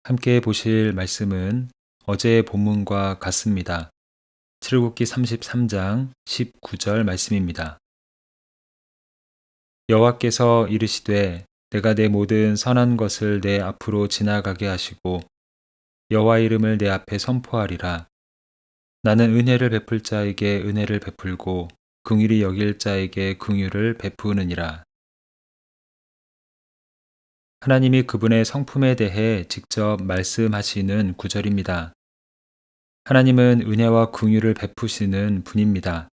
함께 보실 말씀은 어제의 본문과 같습니다. 출애굽기 33장 19절 말씀입니다. 여호와께서 이르시되 내가 내 모든 선한 것을 내 앞으로 지나가게 하시고 여호와 이름을 내 앞에 선포하리라. 나는 은혜를 베풀 자에게 은혜를 베풀고 긍휼히 여길 자에게 긍휼을 베푸느니라. 하나님이 그분의 성품에 대해 직접 말씀하시는 구절입니다. 하나님은 은혜와 긍휼을 베푸시는 분입니다.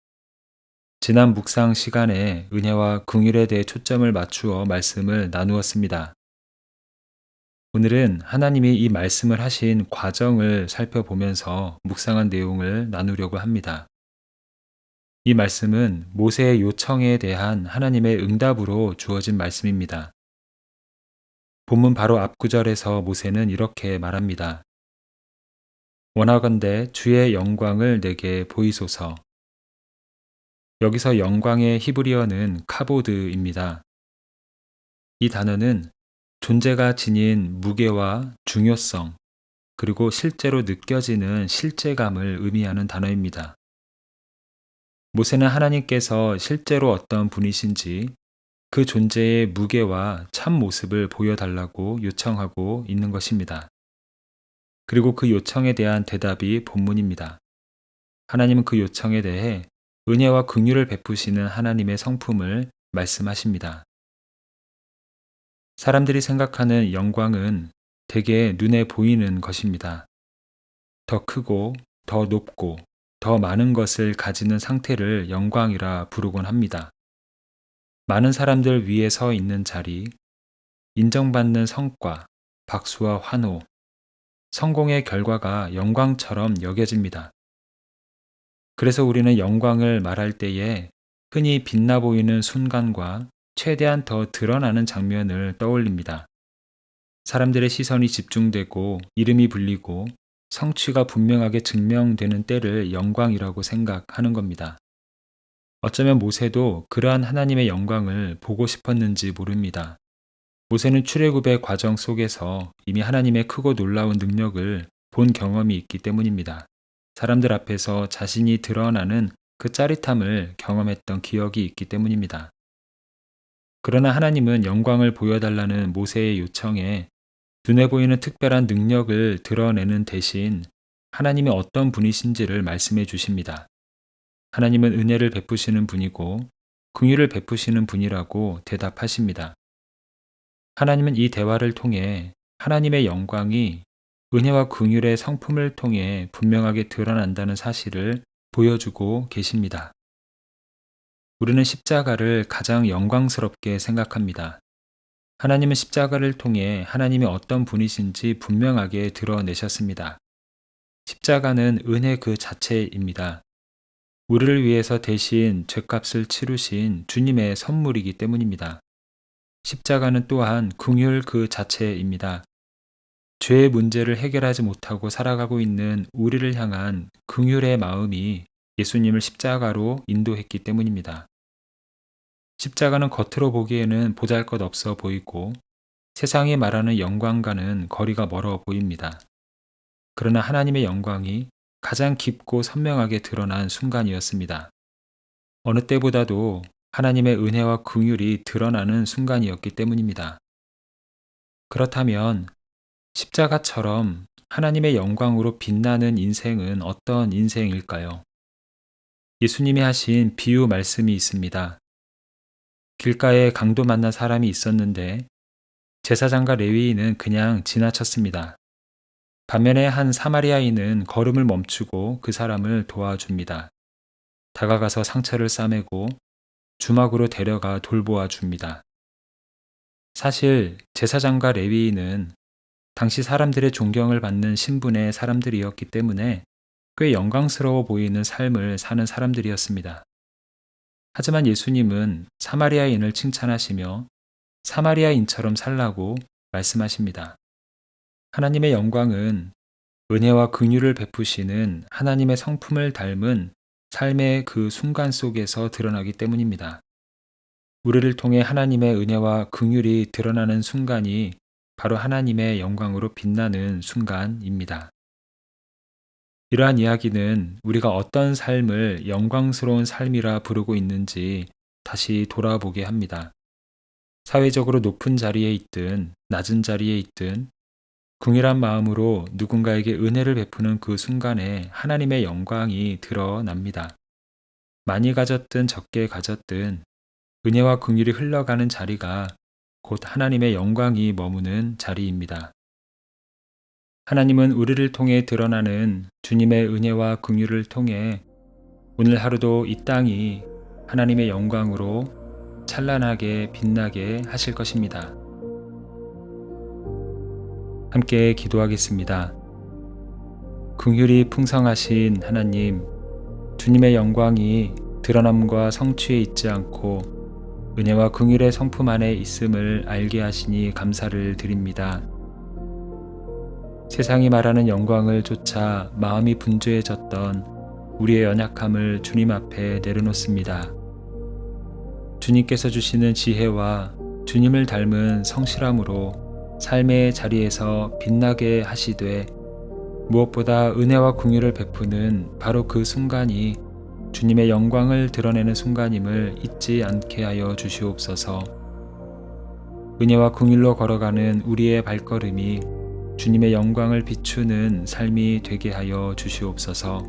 지난 묵상 시간에 은혜와 긍휼에 대해 초점을 맞추어 말씀을 나누었습니다. 오늘은 하나님이 이 말씀을 하신 과정을 살펴보면서 묵상한 내용을 나누려고 합니다. 이 말씀은 모세의 요청에 대한 하나님의 응답으로 주어진 말씀입니다. 본문 바로 앞 구절에서 모세는 이렇게 말합니다. 원하건대 주의 영광을 내게 보이소서. 여기서 영광의 히브리어는 카보드입니다. 이 단어는 존재가 지닌 무게와 중요성, 그리고 실제로 느껴지는 실제감을 의미하는 단어입니다. 모세는 하나님께서 실제로 어떤 분이신지 그 존재의 무게와 참 모습을 보여달라고 요청하고 있는 것입니다. 그리고 그 요청에 대한 대답이 본문입니다. 하나님은 그 요청에 대해 은혜와 긍휼을 베푸시는 하나님의 성품을 말씀하십니다. 사람들이 생각하는 영광은 대개 눈에 보이는 것입니다. 더 크고 더 높고 더 많은 것을 가지는 상태를 영광이라 부르곤 합니다. 많은 사람들 위에 서 있는 자리, 인정받는 성과, 박수와 환호, 성공의 결과가 영광처럼 여겨집니다. 그래서 우리는 영광을 말할 때에 흔히 빛나 보이는 순간과 최대한 더 드러나는 장면을 떠올립니다. 사람들의 시선이 집중되고 이름이 불리고 성취가 분명하게 증명되는 때를 영광이라고 생각하는 겁니다. 어쩌면 모세도 그러한 하나님의 영광을 보고 싶었는지 모릅니다. 모세는 출애굽의 과정 속에서 이미 하나님의 크고 놀라운 능력을 본 경험이 있기 때문입니다. 사람들 앞에서 자신이 드러나는 그 짜릿함을 경험했던 기억이 있기 때문입니다. 그러나 하나님은 영광을 보여달라는 모세의 요청에 눈에 보이는 특별한 능력을 드러내는 대신 하나님이 어떤 분이신지를 말씀해 주십니다. 하나님은 은혜를 베푸시는 분이고 긍휼을 베푸시는 분이라고 대답하십니다. 하나님은 이 대화를 통해 하나님의 영광이 은혜와 긍휼의 성품을 통해 분명하게 드러난다는 사실을 보여주고 계십니다. 우리는 십자가를 가장 영광스럽게 생각합니다. 하나님은 십자가를 통해 하나님이 어떤 분이신지 분명하게 드러내셨습니다. 십자가는 은혜 그 자체입니다. 우리를 위해서 대신 죗값을 치르신 주님의 선물이기 때문입니다. 십자가는 또한 긍휼 그 자체입니다. 죄의 문제를 해결하지 못하고 살아가고 있는 우리를 향한 긍휼의 마음이 예수님을 십자가로 인도했기 때문입니다. 십자가는 겉으로 보기에는 보잘것없어 보이고 세상이 말하는 영광과는 거리가 멀어 보입니다. 그러나 하나님의 영광이 가장 깊고 선명하게 드러난 순간이었습니다. 어느 때보다도 하나님의 은혜와 긍휼이 드러나는 순간이었기 때문입니다. 그렇다면 십자가처럼 하나님의 영광으로 빛나는 인생은 어떤 인생일까요? 예수님이 하신 비유 말씀이 있습니다. 길가에 강도 만난 사람이 있었는데 제사장과 레위인은 그냥 지나쳤습니다. 반면에 한 사마리아인은 걸음을 멈추고 그 사람을 도와줍니다. 다가가서 상처를 싸매고 주막으로 데려가 돌보아 줍니다. 사실 제사장과 레위인은 당시 사람들의 존경을 받는 신분의 사람들이었기 때문에 꽤 영광스러워 보이는 삶을 사는 사람들이었습니다. 하지만 예수님은 사마리아인을 칭찬하시며 사마리아인처럼 살라고 말씀하십니다. 하나님의 영광은 은혜와 긍휼을 베푸시는 하나님의 성품을 닮은 삶의 그 순간 속에서 드러나기 때문입니다. 우리를 통해 하나님의 은혜와 긍휼이 드러나는 순간이 바로 하나님의 영광으로 빛나는 순간입니다. 이러한 이야기는 우리가 어떤 삶을 영광스러운 삶이라 부르고 있는지 다시 돌아보게 합니다. 사회적으로 높은 자리에 있든 낮은 자리에 있든 궁일한 마음으로 누군가에게 은혜를 베푸는 그 순간에 하나님의 영광이 드러납니다. 많이 가졌든 적게 가졌든 은혜와 긍휼이 흘러가는 자리가 곧 하나님의 영광이 머무는 자리입니다. 하나님은 우리를 통해 드러나는 주님의 은혜와 긍휼을 통해 오늘 하루도 이 땅이 하나님의 영광으로 찬란하게 빛나게 하실 것입니다. 함께 기도하겠습니다. 긍휼이 풍성하신 하나님, 주님의 영광이 드러남과 성취에 있지 않고 은혜와 긍휼의 성품 안에 있음을 알게 하시니 감사를 드립니다. 세상이 말하는 영광을 쫓아 마음이 분주해졌던 우리의 연약함을 주님 앞에 내려놓습니다. 주님께서 주시는 지혜와 주님을 닮은 성실함으로 삶의 자리에서 빛나게 하시되 무엇보다 은혜와 긍휼을 베푸는 바로 그 순간이 주님의 영광을 드러내는 순간임을 잊지 않게 하여 주시옵소서. 은혜와 긍휼로 걸어가는 우리의 발걸음이 주님의 영광을 비추는 삶이 되게 하여 주시옵소서.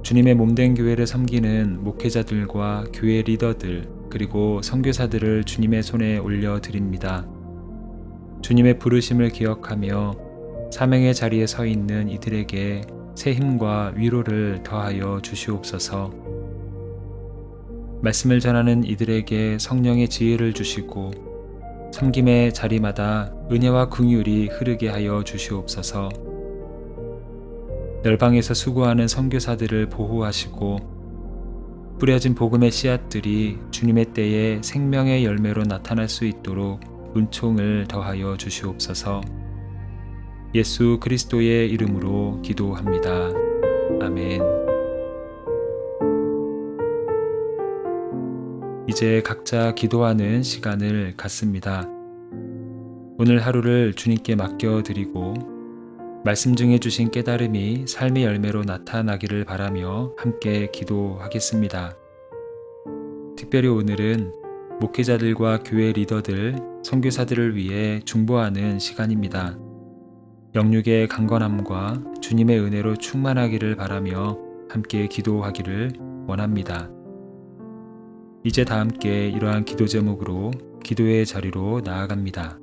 주님의 몸된 교회를 섬기는 목회자들과 교회 리더들 그리고 선교사들을 주님의 손에 올려드립니다. 주님의 부르심을 기억하며 사명의 자리에 서 있는 이들에게 새 힘과 위로를 더하여 주시옵소서. 말씀을 전하는 이들에게 성령의 지혜를 주시고 섬김의 자리마다 은혜와 긍휼이 흐르게 하여 주시옵소서. 열방에서 수고하는 선교사들을 보호하시고 뿌려진 복음의 씨앗들이 주님의 때에 생명의 열매로 나타날 수 있도록 은총을 더하여 주시옵소서. 예수 그리스도의 이름으로 기도합니다. 아멘. 이제 각자 기도하는 시간을 갖습니다. 오늘 하루를 주님께 맡겨드리고 말씀 중에 주신 깨달음이 삶의 열매로 나타나기를 바라며 함께 기도하겠습니다. 특별히 오늘은 목회자들과 교회 리더들, 선교사들을 위해 중보하는 시간입니다. 영육의 강건함과 주님의 은혜로 충만하기를 바라며 함께 기도하기를 원합니다. 이제 다 함께 이러한 기도 제목으로 기도의 자리로 나아갑니다.